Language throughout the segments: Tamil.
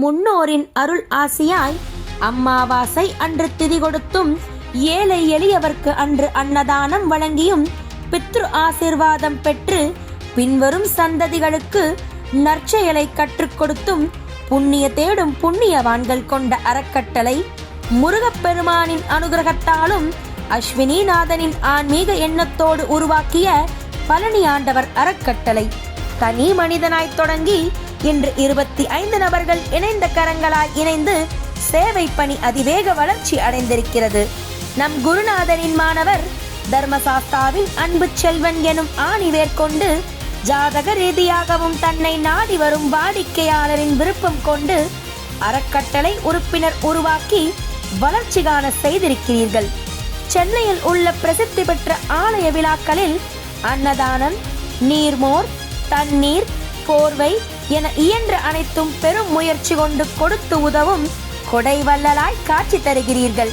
முன்னோரின் அருள் ஆசியாய் அம்மாவாசை அன்று திதி கொடுத்தும் ஏழை எளியவர்க்கு அன்று அன்னதானம் வழங்கியும் பித்ரு ஆசிர்வாதம் பெற்று பின்வரும் சந்ததிகளுக்கு நற்செயலை கற்றுக் கொடுத்தும் புண்ணிய தேடும் புண்ணியவான்கள் கொண்ட அறக்கட்டளை முருகப்பெருமானின் அனுகிரகத்தாலும் அஸ்வினிநாதனின் ஆன்மீக எண்ணத்தோடு உருவாக்கிய பழனி ஆண்டவர் அறக்கட்டளை தனி மனிதனாய் தொடங்கி இன்று 25 நபர்கள் இணைந்த கரங்களாய் இணைந்து சேவை பணி அதிவேக வளர்ச்சி அடைந்திருக்கிறது. நம் குருநாதரின் மாணவர் தர்மசாஸ்தாவின் அன்பு செல்வன் எனும் ஆணிவேர் கொண்டு ஜாதக ரீதியாகவும் தன்னை நாடி வரும் வாடிக்கையாளரின் விருப்பம் கொண்டு அறக்கட்டளை உறுப்பினர் உருவாக்கி வளர்ச்சி காண செய்திருக்கிறீர்கள். சென்னையில் உள்ள பிரசித்தி பெற்ற ஆலய விழாக்களில் அன்னதானம், நீர்மோர், தண்ணீர், போர்வை என இயன்ற அனைத்தும் பெரும் முயற்சி கொண்டு கொடுத்து உதவும் கொடை வள்ளலாய் காட்சி தருகிறீர்கள்.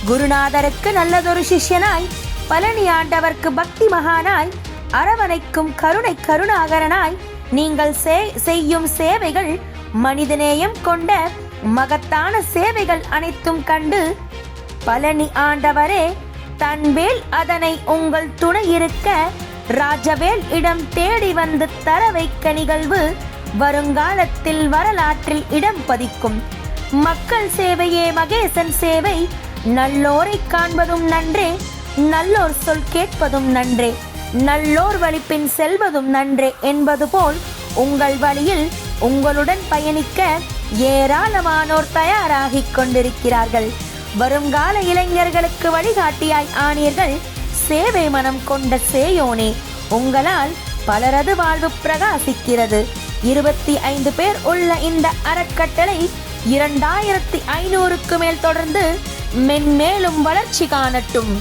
குருநாதருக்கு நல்லதொரு சிஷ்யனாய், பழனி ஆண்டவர்க்கு பக்தி மகானாய், அரவணைக்கும் கருணை கருணாகரனாய் நீங்கள் செய்யும் சேவைகள் மனிதநேயம் கொண்ட மகத்தான சேவைகள் அனைத்தும் கண்டு பழனி ஆண்டவரே தன்வேல் அதனை உங்கள் துணை இருக்க ராஜவேல் இடம் தேடி வந்து தர வைக்க நிகழ்வு வருங்காலத்தில் வரலாற்றில் இடம் பதிக்கும். மக்கள் சேவையே மகேசன் சேவை, நல்லோரை காண்பதும் நன்றே, நல்லோர் சொல் கேட்பதும் நன்றே, நல்லோர் வழிப்பின் செல்வதும் நன்றே என்பது போல் உங்கள் வழியில் உங்களுடன் பயணிக்க ஏராளமானோர் தயாராகிக் கொண்டிருக்கிறார்கள். வருங்கால இளைஞர்களுக்கு வழிகாட்டியாய் ஆனீர்கள். சேவை மனம் கொண்ட சேயோனே, உங்களால் பலரது வாழ்வு பிரகாசிக்கிறது. 25 பேர் உள்ள இந்த அறக்கட்டளை 2500க்கு மேல் தொடர்ந்து மென்மேலும் வளர்ச்சி காணட்டும்.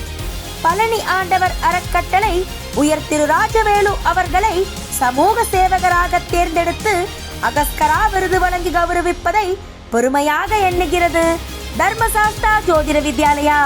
பழனி ஆண்டவர் அறக்கட்டளை உயர் திரு ராஜவேலு அவர்களை சமூக சேவகராக தேர்ந்தெடுத்து அகஸ்கரா விருது வழங்கி கௌரவிப்பதை பெருமையாக எண்ணுகிறது. தர்மசாஸ்தா ஜோதிட வித்யாலயா.